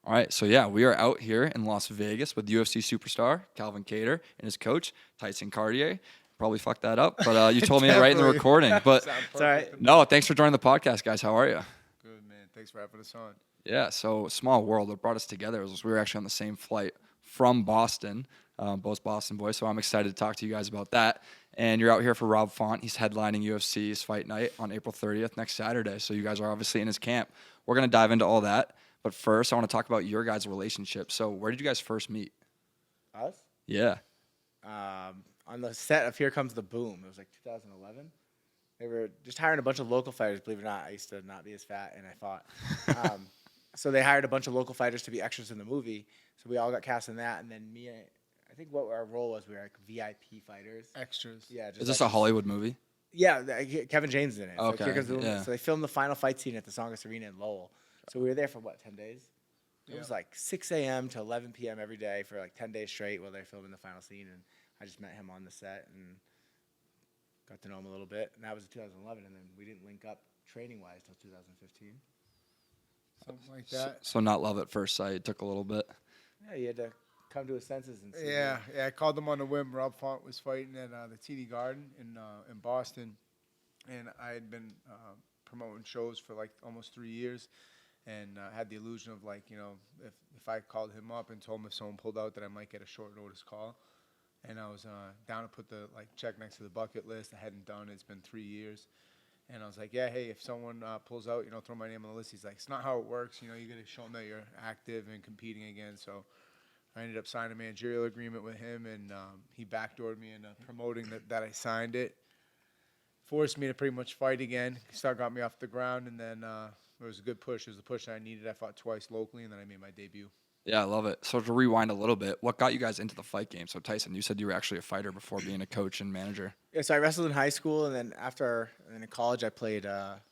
All right, so yeah, we are out here in Las Vegas with UFC superstar Calvin Kattar and his coach Tyson Chartier. Probably fucked that up, but you told me it right in the Definitely. recording. But It's all right. no, thanks for joining the podcast, guys. How are you? Good, man. Thanks for having us on. Yeah, so small world. What brought us together was we were actually on the same flight from Boston, both Boston boys. So I'm excited to talk to you guys about that. And you're out here for Rob Font. He's headlining UFC's fight night on April 30th next Saturday. So you guys are obviously in his camp. We're gonna dive into all that. But first, I want to talk about your guys' relationship. So where did you guys first meet? Us? Yeah. On the set of Here Comes the Boom. It was like 2011. They were just hiring a bunch of local fighters. Believe it or not, I used to not be as fat, and I fought. So they hired a bunch of local fighters to be extras in the movie. So we all got cast in that, and then me, I think what our role was, we were like VIP fighters. Extras. Yeah. Is this a Hollywood movie? Yeah, Kevin James is in it. Okay, So, Here Comes the Boom. yeah. So they filmed the final fight scene at the Songus Arena in Lowell. So we were there for what, 10 days? It was like 6 a.m. to 11 p.m. every day for like 10 days straight while they're filming the final scene. And I just met him on the set and got to know him a little bit. And that was in 2011. And then we didn't link up training-wise till 2015. Something like that. So not love at first sight. It took a little bit. Yeah, you had to come to his senses and see. Yeah. I called him on the whim. Rob Font was fighting at the TD Garden in Boston, and I had been promoting shows for like almost 3 years, and had the illusion of like, you know, if I called him up and told him if someone pulled out that I might get a short notice call, and I was down to put the like check next to the bucket list. I hadn't done it. It's been 3 years. And I was like, yeah, hey, if someone pulls out, you know, throw my name on the list. He's like, it's not how it works. You know, you got to show them that you're active and competing again. So I ended up signing a managerial agreement with him, and he backdoored me into promoting that I signed it. Forced me to pretty much fight again. Got me off the ground, and then it was a good push. It was the push I needed. I fought twice locally, and then I made my debut. Yeah, I love it. So to rewind a little bit, what got you guys into the fight game? So Tyson, you said you were actually a fighter before being a coach and manager. Yeah, so I wrestled in high school, and then in college, I played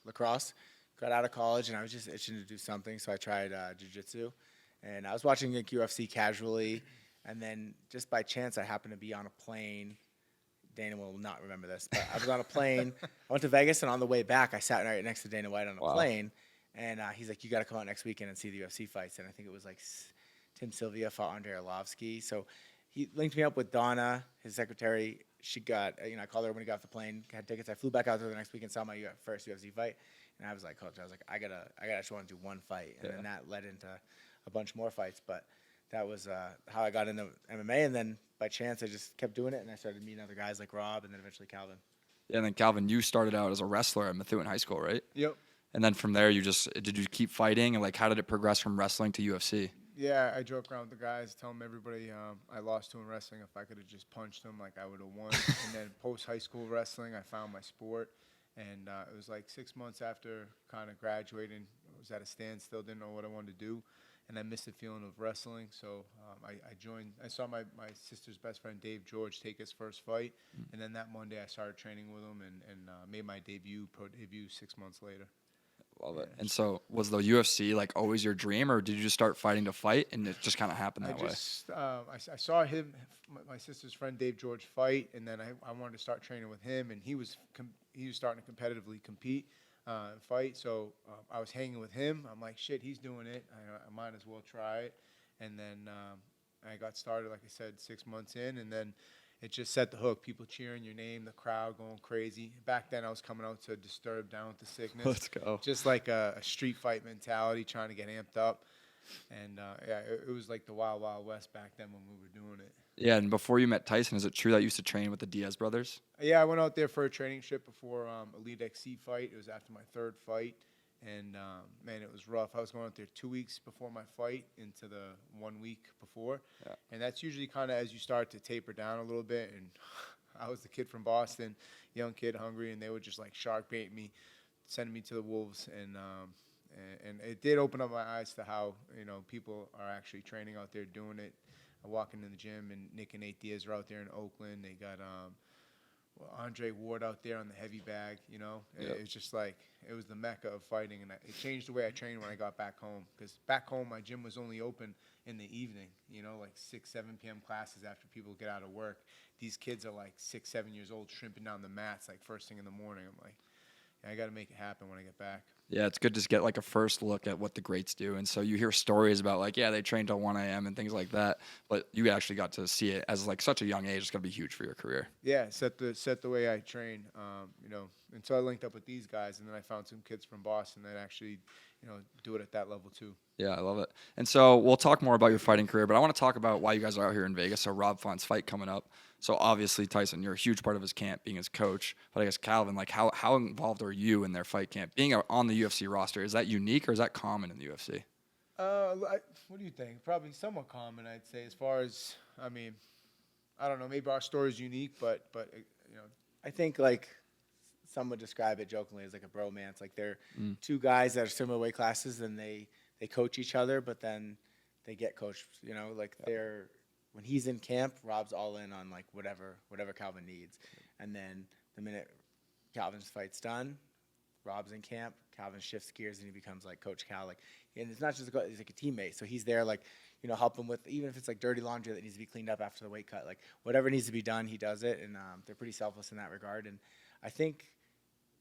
lacrosse. Got out of college, and I was just itching to do something, so I tried jiu-jitsu. And I was watching like, UFC casually, and then just by chance, I happened to be on a plane. Dana will not remember this, but I was on a plane. I went to Vegas, and on the way back, I sat right next to Dana White on a plane. And he's like, you got to come out next weekend and see the UFC fights. And I think it was like Tim Sylvia fought Andrei Arlovsky. So he linked me up with Donna, his secretary. She got, I called her when he got off the plane, had tickets. I flew back out there the next week and saw my first UFC fight. And I was like, coach, I just want to do one fight. And then that led into a bunch more fights. But that was how I got into MMA. And then by chance, I just kept doing it. And I started meeting other guys like Rob and then eventually Calvin. Yeah, and then Calvin, you started out as a wrestler at Methuen High School, right? Yep. And then from there, did you keep fighting? And like, how did it progress from wrestling to UFC? Yeah, I joke around with the guys, tell them everybody I lost to in wrestling. If I could have just punched them, like I would have won. And then post-high school wrestling, I found my sport. And it was like 6 months after kind of graduating. I was at a standstill, didn't know what I wanted to do. And I missed the feeling of wrestling. So I joined. I saw my sister's best friend, Dave George, take his first fight. And then that Monday, I started training with him and made my pro debut 6 months later. Love it. And so was the UFC like always your dream, or did you just start fighting to fight and it just kind of happened that way? I saw my sister's friend Dave George fight, and then I wanted to start training with him, and he was starting to competitively compete and fight. So I was hanging with him. I'm like, shit, he's doing it. I might as well try it. And then I got started, like I said, 6 months in, and then it just set the hook. People cheering your name, the crowd going crazy. Back then, I was coming out to Disturb, Down with the Sickness. Let's go. Just like a street fight mentality, trying to get amped up. And, it was like the Wild Wild West back then when we were doing it. Yeah, and before you met Tyson, is it true that you used to train with the Diaz brothers? Yeah, I went out there for a training trip before Elite XC fight. It was after my third fight. And, man, it was rough. I was going out there 2 weeks before my fight into the 1 week before. Yeah. And that's usually kind of as you start to taper down a little bit. And I was the kid from Boston, young kid, hungry, and they would just like shark bait me, sending me to the wolves. And it did open up my eyes to how, you know, people are actually training out there doing it. Walking in the gym, and Nick and Nate Diaz are out there in Oakland. They got Andre Ward out there on the heavy bag, you know. Yep. It's just like, it was the mecca of fighting, and it changed the way I trained when I got back home. Because back home, my gym was only open in the evening, you know, like 6, 7 p.m. classes after people get out of work. These kids are like 6, 7 years old, shrimping down the mats like first thing in the morning. I'm like, yeah, I got to make it happen when I get back. Yeah, it's good to just get like a first look at what the greats do. And so you hear stories about like, yeah, they train till 1 a.m. and things like that, but you actually got to see it as like such a young age. It's going to be huge for your career. Yeah, set the way I train. And so I linked up with these guys, and then I found some kids from Boston that actually, do it at that level too. Yeah, I love it. And so we'll talk more about your fighting career, but I want to talk about why you guys are out here in Vegas. So Rob Font's fight coming up. So obviously, Tyson, you're a huge part of his camp, being his coach. But I guess Calvin, like how involved are you in their fight camp? Being on the UFC roster, is that unique or is that common in the UFC? What do you think? Probably somewhat common, I'd say. As far as, I don't know. Maybe our story is unique, but I think like some would describe it jokingly as like a bromance. Like they're two guys that are similar weight classes, and they coach each other, but then they get coached. They're when he's in camp, Rob's all in on like whatever Calvin needs, and then the minute Calvin's fight's done, Rob's in camp. Calvin shifts gears and he becomes like Coach Cal. Like, and it's not just he's like a teammate, so he's there like help him with even if it's like dirty laundry that needs to be cleaned up after the weight cut. Like whatever needs to be done, he does it, and they're pretty selfless in that regard. And I think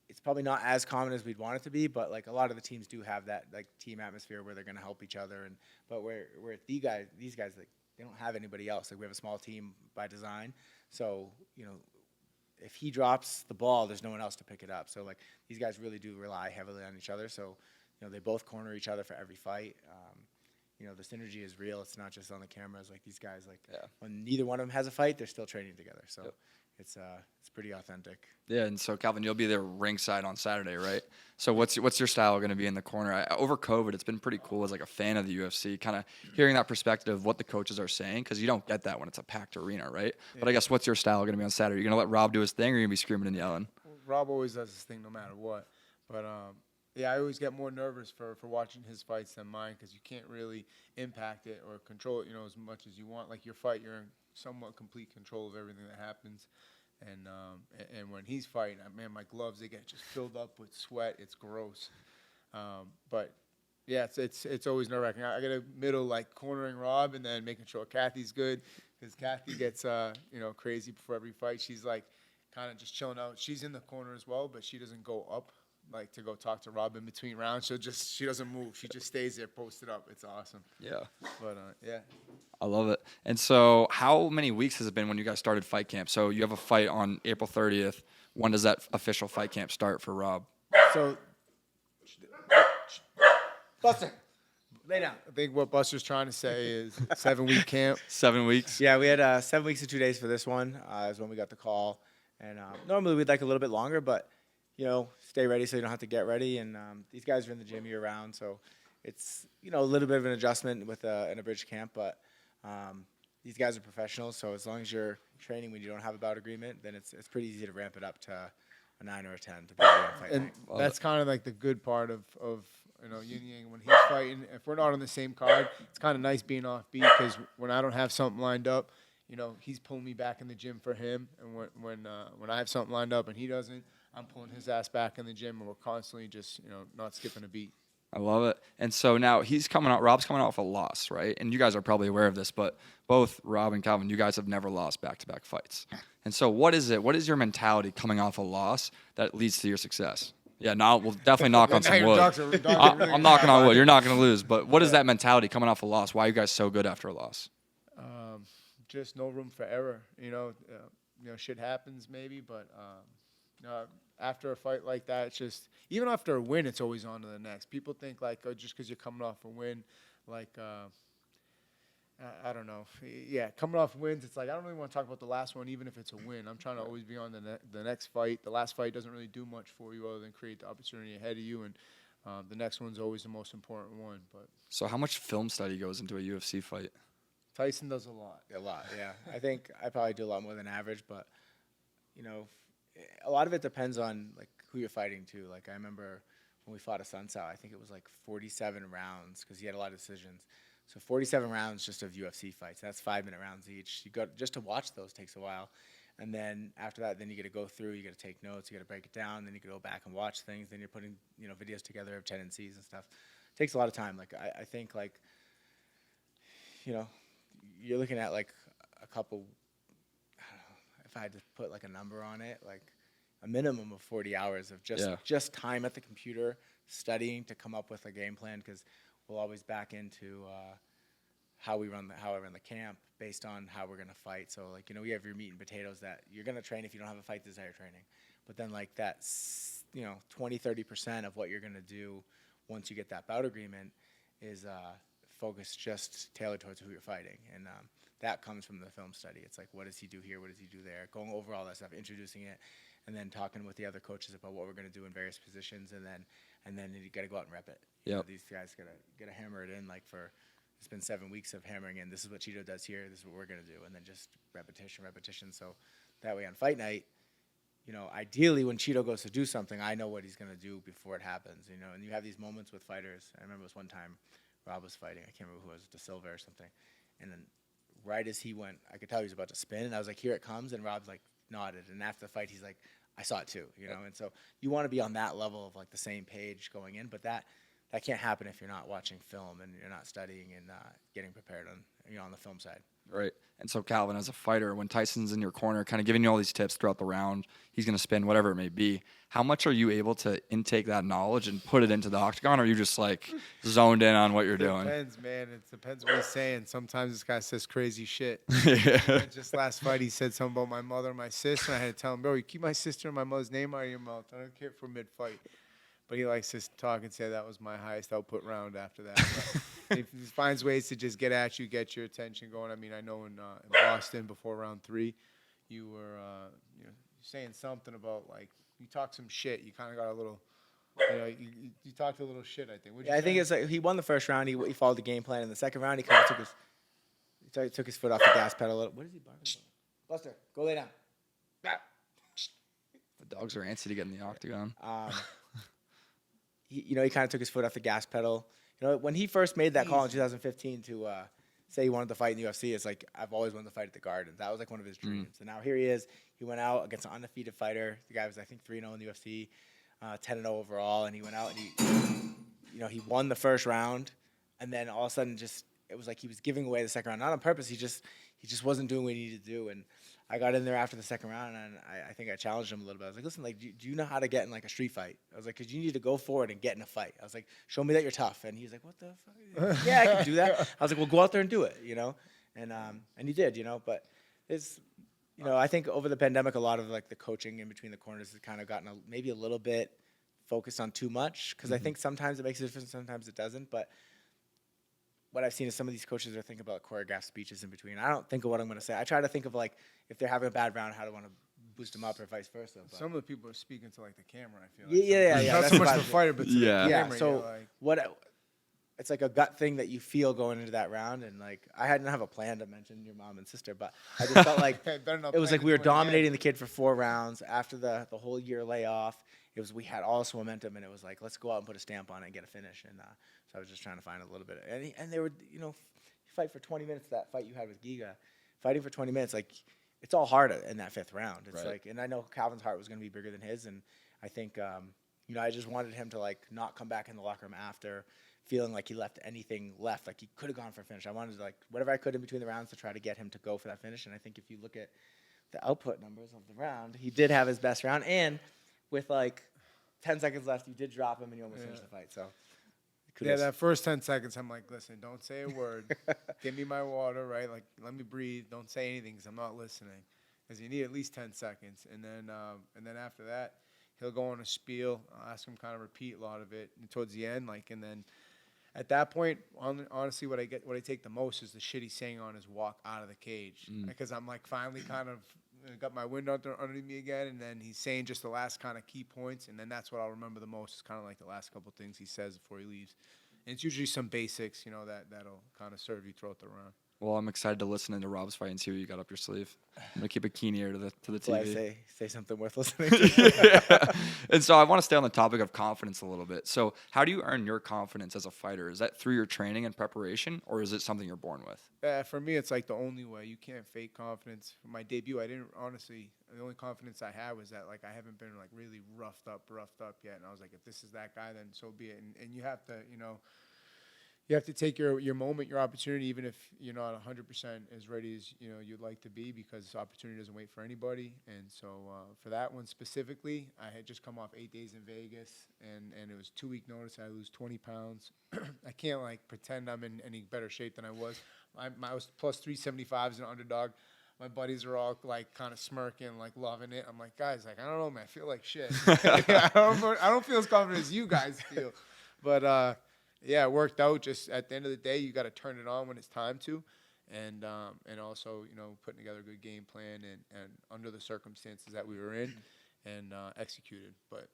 it's probably not as common as we'd want it to be, but like a lot of the teams do have that like team atmosphere where they're going to help each other. And but where these guys like they don't have anybody else. Like we have a small team by design, so if he drops the ball, there's no one else to pick it up. So like these guys really do rely heavily on each other. So they both corner each other for every fight. The synergy is real. It's not just on the cameras. Like these guys, like when neither one of them has a fight, they're still training together. So it's pretty authentic. Yeah, and so Calvin, you'll be there ringside on Saturday, right? So what's your style going to be in the corner? Over COVID, it's been pretty cool as like a fan of the UFC, kind of hearing that perspective of what the coaches are saying, because you don't get that when it's a packed arena, right? Yeah. But I guess what's your style going to be on Saturday? You're going to let Rob do his thing, or you're going to be screaming and yelling? Rob always does his thing no matter what. But I always get more nervous for watching his fights than mine, because you can't really impact it or control it, as much as you want. Like your fight, you're in somewhat complete control of everything that happens. And when he's fighting, man, my gloves, they get just filled up with sweat. It's gross. But yeah, it's always nerve-wracking. I get a middle like cornering Rob and then making sure Kathy's good, because Kathy gets crazy before every fight. She's like kind of just chilling out. She's in the corner as well, but she doesn't go up like to go talk to Rob in between rounds. She doesn't move. She just stays there posted up. It's awesome. Yeah. But yeah. I love it. And so how many weeks has it been when you guys started fight camp? So you have a fight on April 30th. When does that official fight camp start for Rob? So Buster, lay down. I think what Buster's trying to say is 7-week camp. 7 weeks? Yeah, we had 7 weeks and 2 days for this one. Is when we got the call. And normally we'd like a little bit longer, but stay ready so you don't have to get ready. And these guys are in the gym year round, so it's a little bit of an adjustment with an abridged camp. But these guys are professionals, so as long as you're training when you don't have a bout agreement, then it's pretty easy to ramp it up to a 9 or a 10 to be able to fight. And that's kind of like the good part of Yin Yang when he's fighting. If we're not on the same card, it's kind of nice being off beat, because when I don't have something lined up, he's pulling me back in the gym for him. And when I have something lined up and he doesn't, I'm pulling his ass back in the gym, and we're constantly just not skipping a beat. I love it. And so now Rob's coming out with a loss, right? And you guys are probably aware of this, but both Rob and Calvin, you guys have never lost back-to-back fights. And so what is it? What is your mentality coming off a loss that leads to your success? Yeah, now we'll definitely knock on some wood. I'm knocking on wood. You're not going to lose. But what is that mentality coming off a loss? Why are you guys so good after a loss? Just no room for error. Shit happens maybe, but after a fight like that, it's just, even after a win, it's always on to the next. People think like, just because you're coming off a win, like, I don't know. Yeah, coming off wins, it's like, I don't really want to talk about the last one, even if it's a win. I'm trying to always be on the next fight. The last fight doesn't really do much for you other than create the opportunity ahead of you, and the next one's always the most important one. But so how much film study goes into a UFC fight? Tyson does a lot. A lot, yeah. I think I probably do a lot more than average, but, a lot of it depends on, like, who you're fighting, too. Like, I remember when we fought a Sun Sao, I think it was, like, 47 rounds, because he had a lot of decisions. So 47 rounds just of UFC fights. That's 5-minute rounds each. Just to watch those takes a while. And then after that, then you got to go through, you got to take notes, you got to break it down, then you got to go back and watch things, then you're putting, videos together of tendencies and stuff. It takes a lot of time. Like, I think, like, you're looking at, like, a couple, I don't know, if I had to put, like, a number on it, like, a minimum of 40 hours of just time at the computer studying to come up with a game plan, because we'll always back into how I run the camp based on how we're gonna fight. So like, you know, we have your meat and potatoes that you're gonna train if you don't have a fight desire training, but then like that's, you know, 20-30% of what you're gonna do once you get that bout agreement is focused just tailored towards who you're fighting, and that comes from the film study. It's like, what does he do here? What does he do there? Going over all that stuff, introducing it, and then talking with the other coaches about what we're gonna do in various positions, and then you gotta go out and rep it. You know, these guys gotta hammer it in. Like it's been 7 weeks of hammering in. This is what Cheeto does here. This is what we're gonna do, and then just repetition. So that way on fight night, you know, ideally when Cheeto goes to do something, I know what he's gonna do before it happens. You know, and you have these moments with fighters. I remember this one time Rob was fighting. I can't remember who it was, De Silva or something, and then right as he went, I could tell he was about to spin, and I was like, here it comes, and Rob's like nodded, and after the fight, he's like, I saw it too, you know, and so you want to be on that level of like the same page going in, but that can't happen if you're not watching film and you're not studying and getting prepared on the film side. Right. And so Calvin, as a fighter, when Tyson's in your corner, kind of giving you all these tips throughout the round, he's going to spin, whatever it may be. How much are you able to intake that knowledge and put it into the octagon, or are you just like zoned in on what you're doing? Depends, man. It depends what he's saying. Sometimes this guy says crazy shit. Yeah. Just last fight, he said something about my mother and my sister, and I had to tell him, bro, you keep my sister and my mother's name out of your mouth. I don't care for mid-fight. But he likes to talk and say that was my highest output round after that. He finds ways to just get at you, get your attention going. I mean, I know in Boston before round 3, you were saying something about, like, you talked some shit. You kind of got a little, you talked a little shit, I think. I think it's like he won the first round. He followed the game plan. In the second round, he kind of took his foot off the gas pedal a little. What is he barking about? Buster, go lay down. The dogs are antsy to get in the octagon. He kind of took his foot off the gas pedal. You know, when he first made that call in 2015 to say he wanted to fight in the UFC, it's like, I've always wanted to fight at the Garden. That was like one of his dreams. And now here he is. He went out against an undefeated fighter. The guy was, I think, 3-0 in the UFC, 10-0 overall. And he went out and he won the first round. And then all of a sudden, it was like he was giving away the second round. Not on purpose. He just wasn't doing what he needed to do. And I got in there after the second round, and I think I challenged him a little bit. I was like, listen, like, do you know how to get in, like, a street fight? I was like, because you need to go forward and get in a fight. I was like, show me that you're tough. And he was like, what the fuck? Yeah, I can do that. I was like, well, go out there and do it, And he did, But it's, I think over the pandemic, a lot of, like, the coaching in between the corners has kind of gotten maybe a little bit focused on too much, because I think sometimes it makes a difference, sometimes it doesn't. But what I've seen is some of these coaches are thinking about choreographed speeches in between. I don't think of what I'm going to say. I try to think of, like, if they're having a bad round, how do I want to boost them up or vice versa. But some of the people are speaking to, like, the camera, I feel like. Yeah. Not so much the fighter, but to the camera. So it's like a gut thing that you feel going into that round. And, like, I didn't have a plan to mention your mom and sister, but I just felt like it was like we were dominating the kid for 4 rounds. After the whole year layoff, we had all this momentum, and it was like, let's go out and put a stamp on it and get a finish. And so I was just trying to find a little bit. And they were, you fight for 20 minutes, that fight you had with Giga, fighting for 20 minutes, like, it's all hard in that 5th round. It's like, and I know Calvin's heart was going to be bigger than his, and I think, I just wanted him to, like, not come back in the locker room after feeling like he left anything left, like he could have gone for a finish. I wanted to, like, whatever I could in between the rounds to try to get him to go for that finish, and I think if you look at the output numbers of the round, he did have his best round, and with, like, 10 seconds left, you did drop him, and you almost finished the fight, so. Yeah, that first 10 seconds, I'm like, listen, don't say a word. Give me my water, right? Like, let me breathe. Don't say anything because I'm not listening. Because you need at least 10 seconds. And then after that, he'll go on a spiel. I'll ask him kind of repeat a lot of it. And towards the end, like, and then at that point, honestly, what I take the most is the shit he's saying on his walk out of the cage. Because I'm, like, finally kind of got my wind underneath me again, and then he's saying just the last kind of key points, and then that's what I'll remember the most. It's kind of like the last couple things he says before he leaves. And it's usually some basics, that'll kind of serve you throughout the round. Well, I'm excited to listen into Rob's fight and see what you got up your sleeve. I'm gonna keep a keen ear to the TV. Say something worth listening to. Yeah. And so I want to stay on the topic of confidence a little bit. So how do you earn your confidence as a fighter? Is that through your training and preparation, or is it something you're born with? For me, it's like the only way. You can't fake confidence. For my debut, I didn't honestly. The only confidence I had was that, like, I haven't been, like, really roughed up yet. And I was like, if this is that guy, then so be it. And you have to, you have to take your moment, your opportunity, even if you're not 100% as ready as you'd like to be, because opportunity doesn't wait for anybody. And so for that one specifically, I had just come off 8 days in Vegas, and it was 2-week notice. I lose 20 pounds. I can't like pretend I'm in any better shape than I was. I was plus 375 as an underdog. My buddies are all like kind of smirking, like loving it. I'm like, guys, like I don't know, man. I feel like shit. I don't feel as confident as you guys feel, but. Yeah, it worked out. Just at the end of the day, you got to turn it on when it's time to, and also putting together a good game plan and under the circumstances that we were in, and executed. But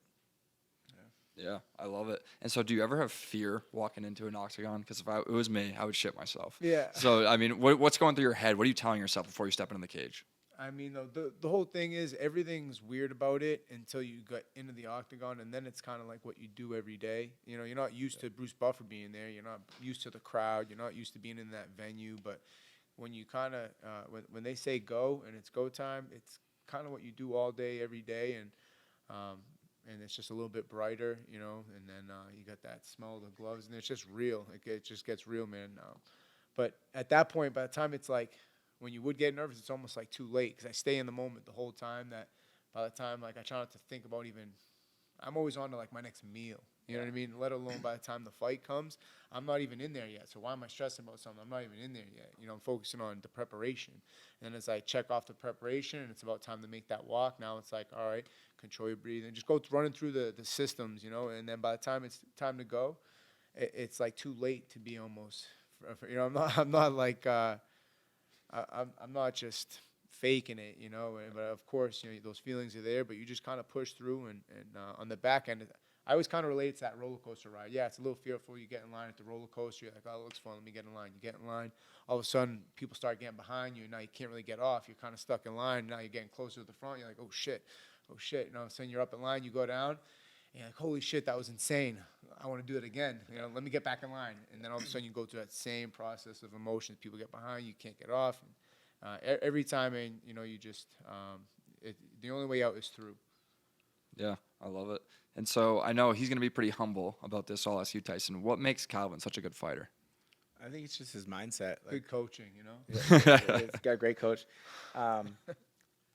yeah, I love it. And so, do you ever have fear walking into an octagon? Because if it was me, I would shit myself. Yeah. So I mean, what's going through your head? What are you telling yourself before you step into the cage? I mean, the whole thing is everything's weird about it until you get into the octagon, and then it's kind of like what you do every day. You're not used to Bruce Buffer being there. You're not used to the crowd. You're not used to being in that venue. But when you kind of when they say go and it's go time, it's kind of what you do all day, every day, and it's just a little bit brighter, and then you got that smell of the gloves, and it's just real. It just gets real, man. But at that point, by the time it's like, when you would get nervous, it's almost like too late, because I stay in the moment the whole time. That by the time like I try not to think about I'm always on to like my next meal. You know what I mean? Let alone by the time the fight comes, I'm not even in there yet. So why am I stressing about something? I'm not even in there yet. I'm focusing on the preparation. And as I check off the preparation and it's about time to make that walk, now it's like, all right, control your breathing, just go running through the systems, and then by the time it's time to go, it's like too late to be almost. I'm not like. I'm not just faking it, but of course, those feelings are there, but you just kind of push through, and on the back end, I always kind of relate to that roller coaster ride. Yeah, it's a little fearful. You get in line at the roller coaster. You're like, oh, it looks fun. Let me get in line. You get in line. All of a sudden, people start getting behind you. Now you can't really get off. You're kind of stuck in line. Now you're getting closer to the front. You're like, oh, shit. All of a sudden, you're up in line. You go down. And you're like, holy shit, that was insane. I want to do it again. Let me get back in line. And then all of a sudden, you go through that same process of emotions. People get behind you. You can't get off. Every time, and you just the only way out is through. Yeah, I love it. And so I know he's going to be pretty humble about this. I'll ask you, Tyson. What makes Calvin such a good fighter? I think it's just his mindset. Good coaching, Yeah, he's got a great coach. I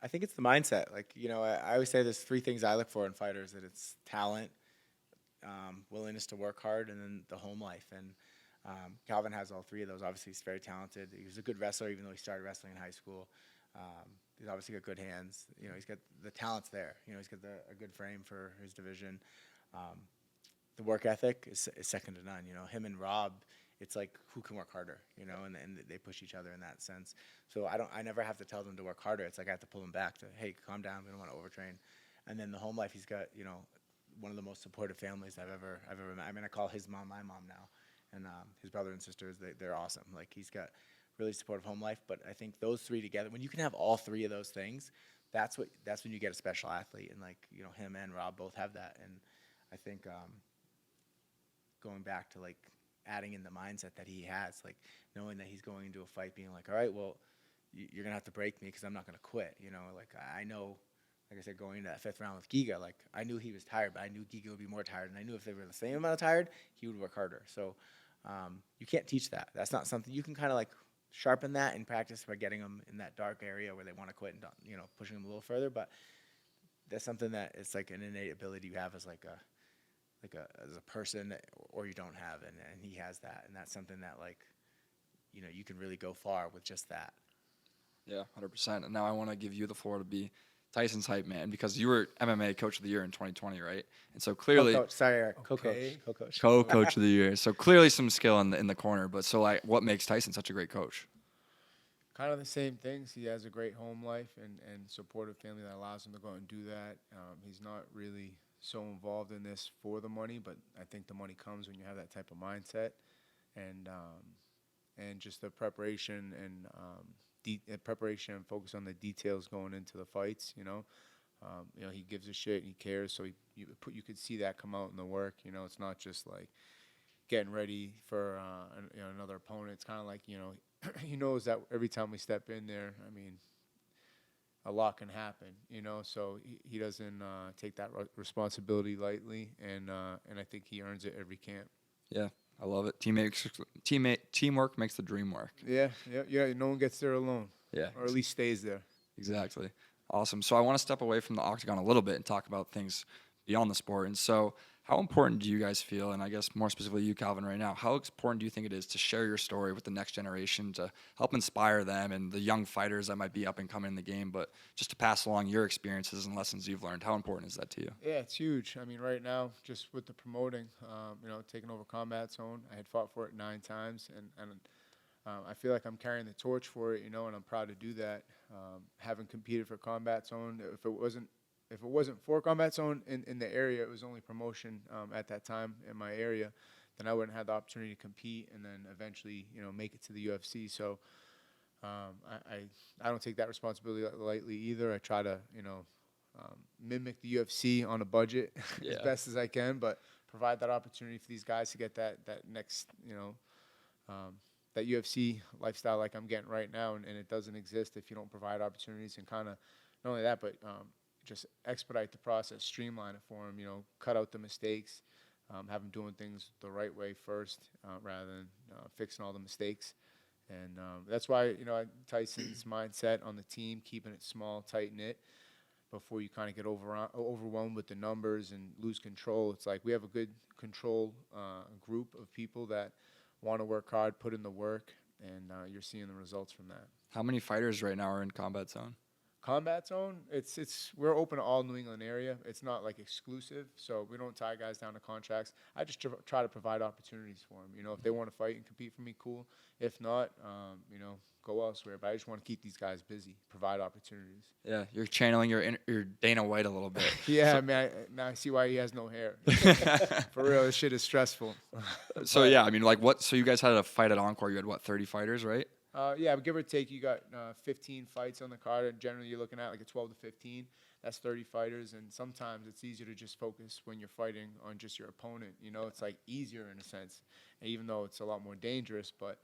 think it's the mindset. I always say there's 3 things I look for in fighters: that it's talent, willingness to work hard, and then the home life. And Calvin has all 3 of those. Obviously, he's very talented. He was a good wrestler, even though he started wrestling in high school. He's obviously got good hands. He's got the talent's there. He's got a good frame for his division. The work ethic is second to none. Him and Rob, it's like who can work harder. And they push each other in that sense. So I never have to tell them to work harder. It's like I have to pull them back to, hey, calm down. We don't want to overtrain. And then the home life, he's got one of the most supportive families I've ever met. I mean, I call his mom my mom now. And his brother and sisters, they're awesome. Like, he's got really supportive home life. But I think those 3 together, when you can have all 3 of those things, that's when you get a special athlete. And him and Rob both have that. And I think going back to adding in the mindset that he has, knowing that he's going into a fight, being like, all right, well, you're gonna have to break me because I'm not gonna quit. I know. Like I said, going into that 5th round with Giga, I knew he was tired, but I knew Giga would be more tired, and I knew if they were the same amount of tired, he would work harder. So you can't teach that. That's not something you can kind of sharpen that in practice by getting them in that dark area where they want to quit and pushing them a little further. But that's something that it's like an innate ability you have as as a person, or you don't have, and he has that, and that's something that you can really go far with just that. Yeah, 100%. And now I want to give you the floor to be Tyson's hype man, because you were MMA Coach of the Year in 2020, right? And so clearly, Co-coach. Sorry, Eric. Okay. Co-coach. Co-coach of the year. So clearly some skill in the corner. But so what makes Tyson such a great coach? Kind of the same things. He has a great home life and supportive family that allows him to go out and do that. He's not really so involved in this for the money, but I think the money comes when you have that type of mindset, and just the preparation and preparation and focus on the details going into the fights. He gives a shit and he cares. So you could see that come out in the work. It's not just getting ready for another opponent. It's kind of he knows that every time we step in there, I mean, a lot can happen. So he doesn't take that responsibility lightly, and I think he earns it every camp. Yeah, I love it. Teamwork makes the dream work. Yeah. No one gets there alone, Yeah. or at least stays there. Exactly. Awesome. So I want to step away from the octagon a little bit and talk about things beyond the sport. And so, how important do you guys feel, and I guess more specifically you, Calvin, right now, how important do you think it is to share your story with the next generation to help inspire them and the young fighters that might be up and coming in the game, but just to pass along your experiences and lessons you've learned? How important is that to you? Yeah, it's huge. I mean, right now, just with the promoting, taking over Combat Zone, I had fought for it 9 times, and I feel like I'm carrying the torch for it, and I'm proud to do that. Having competed for Combat Zone, if it wasn't for Combat Zone in the area, it was only promotion at that time in my area, then I wouldn't have the opportunity to compete and then eventually, make it to the UFC. So I don't take that responsibility lightly either. I try to, mimic the UFC on a budget as best as I can, but provide that opportunity for these guys to get that next, that UFC lifestyle like I'm getting right now, and it doesn't exist if you don't provide opportunities and kind of not only that, but just expedite the process, streamline it for them, cut out the mistakes, have them doing things the right way first rather than fixing all the mistakes. And that's why, Tyson's mindset on the team, keeping it small, tight-knit, before you kind of get overwhelmed with the numbers and lose control. It's like we have a good control group of people that want to work hard, put in the work, and you're seeing the results from that. How many fighters right now are in Combat Zone? Combat Zone, we're open to all New England area. It's not like exclusive, so we don't tie guys down to contracts. I just try to provide opportunities for them. If they want to fight and compete for me, cool. If not, go elsewhere. But I just want to keep these guys busy, provide opportunities. Yeah, you're channeling your Dana White a little bit. Yeah, so, I mean, now I see why he has no hair. For real, this shit is stressful. So yeah, I mean, so you guys had a fight at Encore. You had 30 fighters, right? Yeah, give or take, you got 15 fights on the card, and generally you're looking at like a 12 to 15. That's 30 fighters, and sometimes it's easier to just focus when you're fighting on just your opponent. It's like easier in a sense, and even though it's a lot more dangerous. But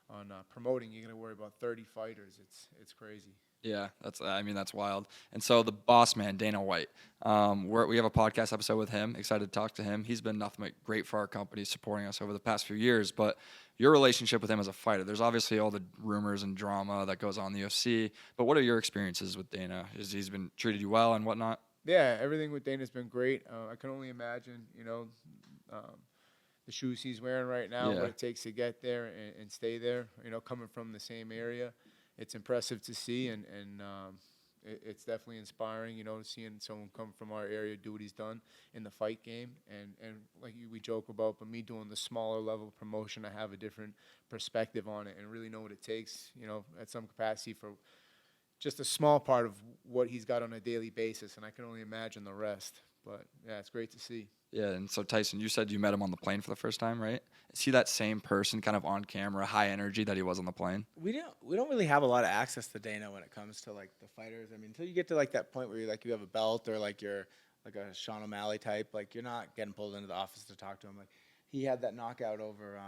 on promoting, you're gonna worry about 30 fighters. It's crazy. Yeah, that's wild. And so the boss man, Dana White, we have a podcast episode with him. Excited to talk to him. He's been nothing but great for our company, supporting us over the past few years. But your relationship with him as a fighter, there's obviously all the rumors and drama that goes on in the UFC. But what are your experiences with Dana? He's been treated you well and whatnot? Yeah, everything with Dana's been great. I can only imagine, the shoes he's wearing right now, what it takes to get there and stay there. Coming from the same area. It's impressive to see, and it's definitely inspiring, seeing someone come from our area do what he's done in the fight game. And like we joke about, but me doing the smaller level promotion, I have a different perspective on it and really know what it takes, at some capacity for just a small part of what he's got on a daily basis, and I can only imagine the rest. But, yeah, it's great to see. Yeah, and so Tyson, you said you met him on the plane for the first time, right? Is he that same person, kind of on camera, high energy that he was on the plane? We don't really have a lot of access to Dana when it comes to like the fighters. I mean, until you get to like that point where you have a belt or like you're like a Sean O'Malley type, like you're not getting pulled into the office to talk to him. Like he had that knockout over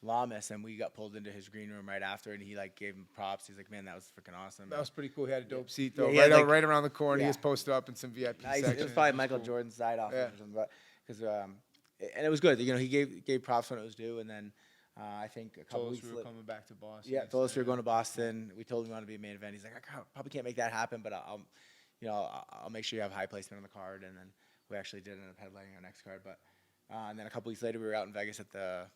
Lamas, and we got pulled into his green room right after, and he like gave him props. He's like, "Man, that was freaking awesome." That was pretty cool. He had a dope seat though, Yeah, right around the corner. He was posted up in some VIP section. It was probably Michael Jordan's side office or something, but because and it was good. He gave props when it was due, and then I think a couple weeks we were coming back to Boston. Yeah, told us we were going to Boston. We told him we wanted to be a main event. He's like, I probably can't make that happen, but I'll make sure you have high placement on the card. And then we actually did end up headlining our next card. But and then a couple weeks later, we were out in Vegas at the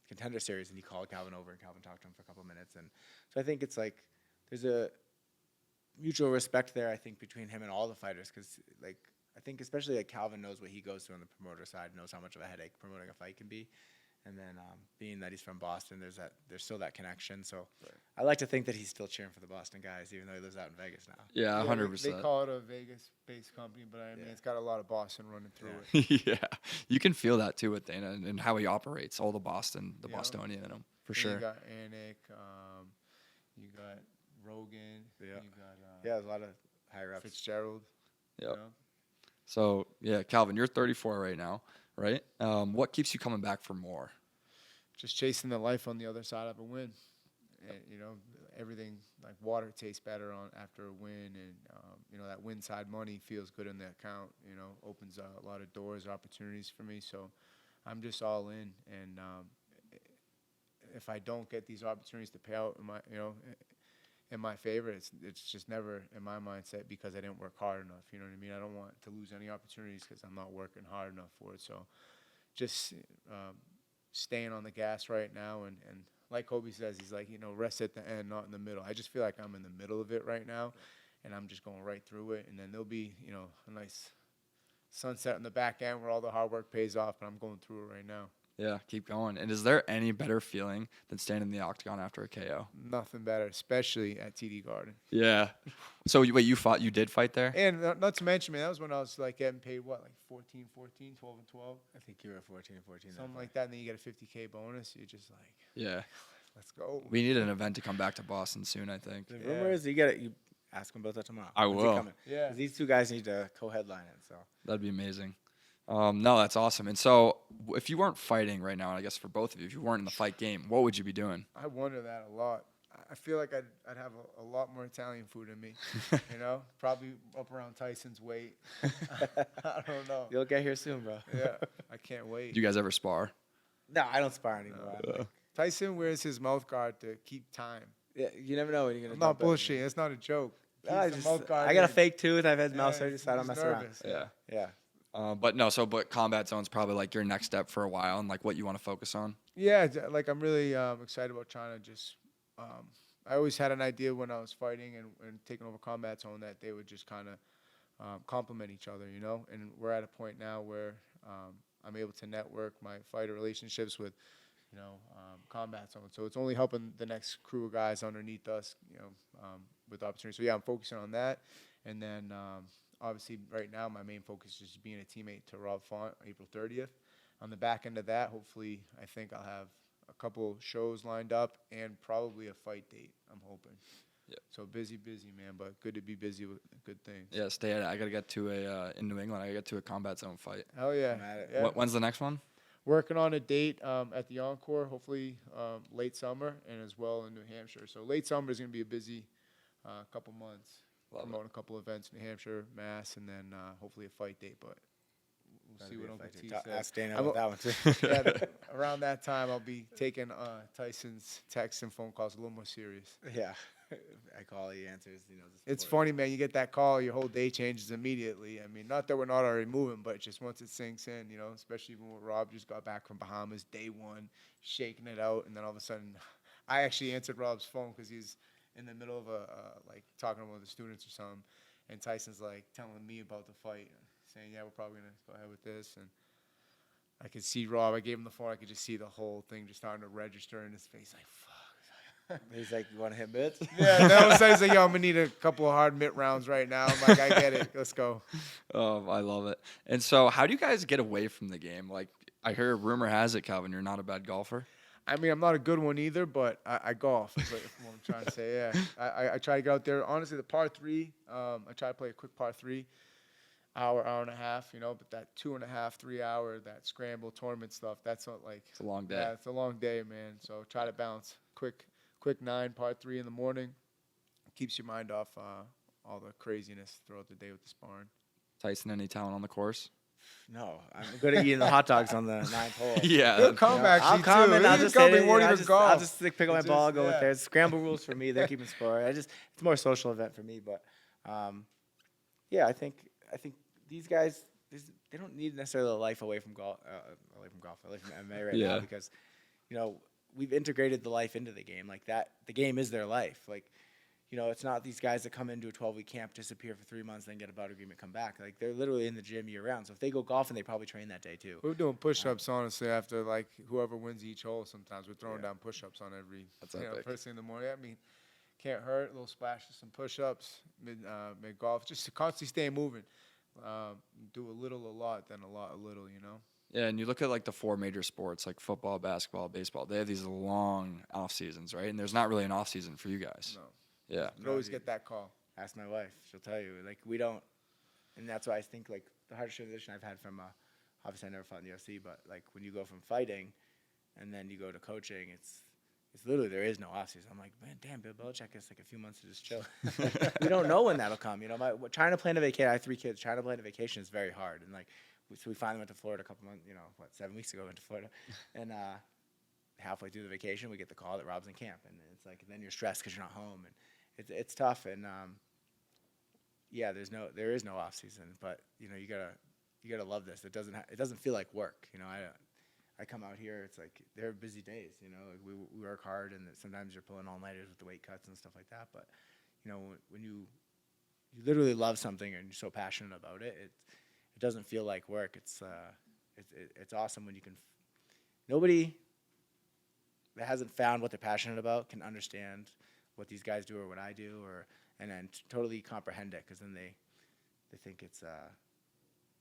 Contender Series, and he called Calvin over, and Calvin talked to him for a couple minutes. And so I think it's like there's a mutual respect there, I think, between him and all the fighters, because like I think especially like Calvin knows what he goes through on the promoter side, knows how much of a headache promoting a fight can be. And then being that he's from Boston, there's still that connection. So I like to think that he's still cheering for the Boston guys, even though he lives out in Vegas now. Yeah, 100%. They call it a Vegas-based company, but I mean, it's got a lot of Boston running through it. Yeah, you can feel that too with Dana and how he operates, all the Bostonian in him, for sure. You got Anik, you got Rogan, you got there's a lot of higher ups. Fitzgerald. Yep. So, yeah, Calvin, you're 34 right now, right? What keeps you coming back for more? Just chasing the life on the other side of a win. And, everything, like water tastes better after a win. And, that win side money feels good in the account, opens a lot of doors, opportunities for me. So I'm just all in. And if I don't get these opportunities to pay out in my favor, it's just never in my mindset because I didn't work hard enough. You know what I mean? I don't want to lose any opportunities because I'm not working hard enough for it. So just staying on the gas right now. And like Kobe says, he's like, rest at the end, not in the middle. I just feel like I'm in the middle of it right now, and I'm just going right through it. And then there'll be, a nice sunset in the back end where all the hard work pays off, but I'm going through it right now. Yeah, keep going. And is there any better feeling than standing in the octagon after a KO? Nothing better, especially at TD Garden. Yeah. So wait, you did fight there? And not to mention, man, that was when I was like getting paid, what, like 14, 14, 12 and 12? I think you were 14 and 14. Something like that, and then you get a $50K bonus. You're just like, Yeah. let's go. We need an event to come back to Boston soon, I think. The rumor is you ask him about that tomorrow. I When's he will. coming? Yeah. 'Cause these two guys need to co-headline it. So That'd be amazing. No, that's awesome. And so if you weren't fighting right now, and I guess for both of you, if you weren't in the fight game, what would you be doing? I wonder that a lot. I feel like I'd have a lot more Italian food in me, probably up around Tyson's weight. I don't know. you'll get here soon, bro. Yeah, I can't wait. Do you guys ever spar? No, I don't spar anymore. Tyson wears his mouth guard to keep time. Yeah, you never know when you're gonna. I'm not dump it. bullshitting. It's not a joke. I, Keeps the mouth guard I got a in. fake tooth. I've had mouth Yeah, surgery, so I don't he's mess nervous. Yeah. around. Yeah. But Combat Zone's probably like your next step for a while and like what you want to focus on. Yeah, like I'm really excited about trying to just. I always had an idea when I was fighting and taking over Combat Zone that they would just kind of complement each other, And we're at a point now where I'm able to network my fighter relationships with, Combat Zone. So it's only helping the next crew of guys underneath us, with opportunity. So yeah, I'm focusing on that, and then obviously right now my main focus is just being a teammate to Rob Font April 30th. On the back end of that, hopefully, I think I'll have a couple shows lined up and probably a fight date, I'm hoping. Yeah. So busy, man, but good to be busy with good things. Yeah, stay at it. I got to get to in New England, I got to get to a Combat Zone fight. Hell yeah. I'm at it. Yeah. When's the next one? Working on a date at the Encore, hopefully late summer, and as well in New Hampshire. So late summer is going to be a busy couple months. Promoting a couple events in New Hampshire, Mass, and then hopefully a fight date, but we'll see what Uncle T says. Ask Dana about that one too. Yeah, around that time, I'll be taking Tyson's texts and phone calls a little more serious. Yeah. I call, he answers. It's funny, man. You get that call, your whole day changes immediately. I mean, not that we're not already moving, but just once it sinks in, especially when Rob just got back from Bahamas, day one, shaking it out, and then all of a sudden, I actually answered Rob's phone because he's in the middle of like talking to one of the students or something, and Tyson's like telling me about the fight, saying, "Yeah, we're probably gonna go ahead with this," and I could see Rob. I gave him the phone. I could just see the whole thing just starting to register in his face, like, "Fuck." He's like, "You want to hit mitts?" Yeah, and all of a sudden he's like, "Yo, I'm gonna need a couple of hard mitt rounds right now." I'm like, "I get it. Let's go." Oh, I love it. And so how do you guys get away from the game? Like, I hear rumor has it, Calvin, you're not a bad golfer. I mean, I'm not a good one either, but I golf. Is what I'm trying to say. Yeah, I try to get out there. Honestly, the par three, I try to play a quick par three, hour and a half. But that 2.5, 3 hour, that scramble tournament stuff, that's not like. It's a long day. Yeah, it's a long day, man. So try to bounce quick 9, par 3 in the morning. Keeps your mind off all the craziness throughout the day with the sparring. Tyson, any talent on the course? No, I'm good at eating the hot dogs on the 9th hole. Yeah. He'll come actually I'll come too. and I'll He'll just come, hit it, he won't I'll even just, golf. I'll just pick up my It's ball, just- go with yeah. there. Scramble rules for me. They're keeping score. It's more a social event for me. But yeah, I think these guys they don't need necessarily a life away from golf, away from MMA right now because we've integrated the life into the game like that. The game is their life. Like it's not these guys that come into a 12-week camp, disappear for 3 months, then get a bout agreement, come back. Like they're literally in the gym year round. So if they go golfing, they probably train that day too. We're doing push-ups, honestly, after, like, whoever wins each hole sometimes. We're throwing down push-ups on every, That's epic. first thing in the morning. I mean, can't hurt. A little splash of some push-ups, mid-golf. Just to constantly stay moving. Do a lot, then a little, Yeah, and you look at like the 4 major sports, like football, basketball, baseball. They have these long off seasons, right? And there's not really an off season for you guys. No. Yeah. You always get that call. Ask my wife; she'll tell you. Like we don't, and that's why I think like the hardest transition I've had from obviously I never fought in the UFC, but like when you go from fighting, and then you go to coaching, it's literally there is no off season. I'm like, man, damn, Bill Belichick has like a few months to just chill. We don't know when that'll come. Trying to plan a vacation. I have 3 kids. Trying to plan a vacation is very hard, and like So we finally went to Florida a couple months, 7 weeks ago, went to Florida. And halfway through the vacation, we get the call that Rob's in camp. And it's like, then you're stressed because you're not home. And it's tough. And, yeah, there is no off season. But, you gotta love this. It doesn't feel like work. I come out here, it's like, they're busy days, like we work hard, and sometimes you're pulling all-nighters with the weight cuts and stuff like that. But, when you literally love something and you're so passionate about it, it doesn't feel like work. It's awesome when you can. Nobody that hasn't found what they're passionate about can understand what these guys do or what I do, and then totally comprehend it, because then they think it's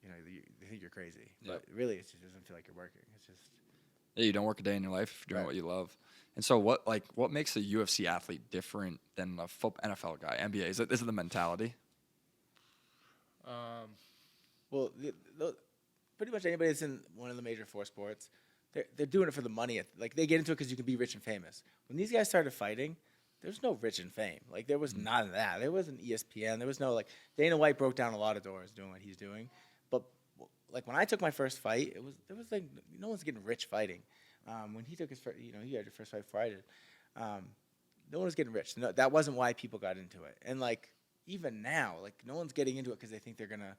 they think you're crazy. Yep. But really, it just doesn't feel like you're working. It's just You don't work a day in your life if you're doing what you love. And so what makes a UFC athlete different than a NFL guy, NBA? Is it the mentality? Well, pretty much anybody that's in one of the major four sports, they're doing it for the money. Like, they get into it because you can be rich and famous. When these guys started fighting, there's no rich and fame. Like, there was none of that. There wasn't ESPN. There was no, Dana White broke down a lot of doors doing what he's doing. But, when I took my first fight, there was no one's getting rich fighting. When he took his first, he had your first fight before I did. No one was getting rich. No, that wasn't why people got into it. And, even now, no one's getting into it because they think they're going to,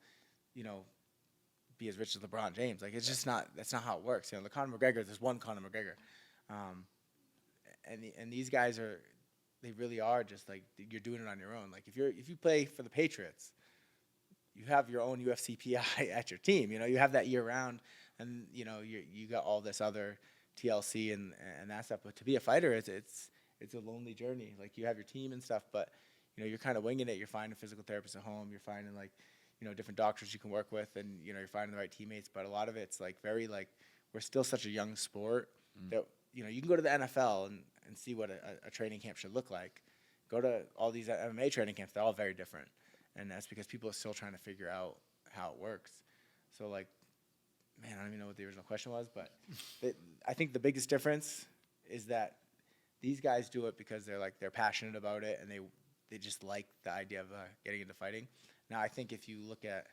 be as rich as LeBron James. It's just not, that's not how it works. The Conor McGregor, there's one Conor McGregor. And these guys they really are just you're doing it on your own. If you play for the Patriots, you have your own UFC PI at your team. You have that year round, and you got all this other TLC and that stuff. But to be a fighter, it's a lonely journey. You have your team and stuff, but you're kind of winging it. You're finding physical therapists at home. You're finding different doctors you can work with, and you're finding the right teammates. But a lot of it's very we're still such a young sport that you can go to the NFL and see what a training camp should look like. Go to all these MMA training camps; they're all very different, and that's because people are still trying to figure out how it works. So man, I don't even know what the original question was, but I think the biggest difference is that these guys do it because they're passionate about it, and they just like the idea of getting into fighting. Now, I think if you look at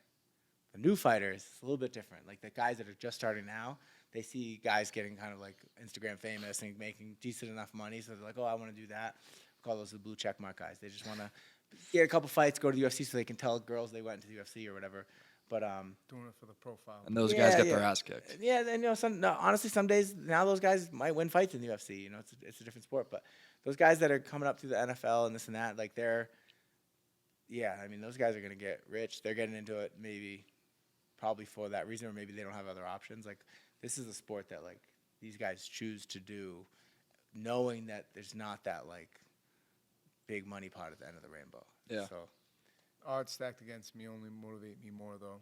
the new fighters, it's a little bit different. The guys that are just starting now, they see guys getting kind of Instagram famous and making decent enough money, so they're like, oh, I want to do that. We call those the blue check mark guys. They just want to get a couple fights, go to the UFC so they can tell girls they went to the UFC or whatever. But doing it for the profile. And those guys get their ass kicked. Yeah, and honestly, some days now those guys might win fights in the UFC. It's a different sport, but those guys that are coming up through the NFL and this and that, those guys are going to get rich. They're getting into it probably for that reason, or maybe they don't have other options. This is a sport that, these guys choose to do, knowing that there's not that, big money pot at the end of the rainbow. Yeah. So Odds stacked against me only motivate me more, though.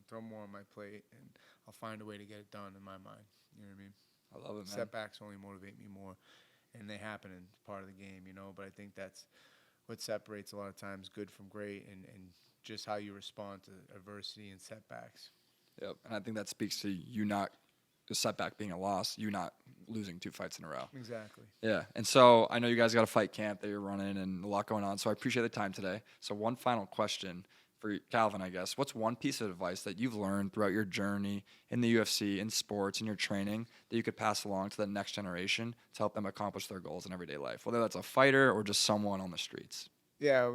Throw more on my plate, and I'll find a way to get it done in my mind. You know what I mean? I love it, man. Setbacks only motivate me more, and they happen in part of the game, But I think that's what separates a lot of times good from great, and just how you respond to adversity and setbacks. Yep, and I think that speaks to you not the setback being a loss, you not losing 2 fights in a row. Exactly. Yeah, and so I know you guys got a fight camp that you're running and a lot going on, so I appreciate the time today. So one final question for Calvin, I guess. What's one piece of advice that you've learned throughout your journey in the UFC, in sports, in your training, that you could pass along to the next generation to help them accomplish their goals in everyday life, whether that's a fighter or just someone on the streets? Yeah,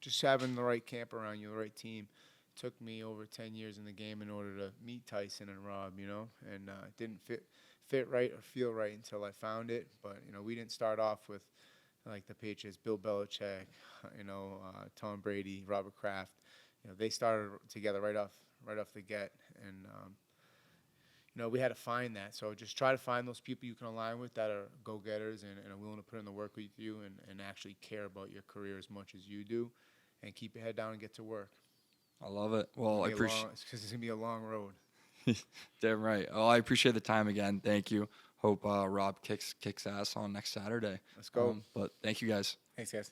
just having the right camp around you, the right team. Took me over 10 years in the game in order to meet Tyson and Rob, and it didn't fit right or feel right until I found it. But, we didn't start off with the Patriots, Bill Belichick, Tom Brady, Robert Kraft. They started together right off the get, and we had to find that. So just try to find those people you can align with that are go-getters and are willing to put in the work with you and actually care about your career as much as you do, and keep your head down and get to work. I love it. Well, I appreciate it. Because it's going to be a long road. Damn right. Well, I appreciate the time again. Thank you. Hope Rob kicks ass on next Saturday. Let's go. But thank you guys. thanks, guys.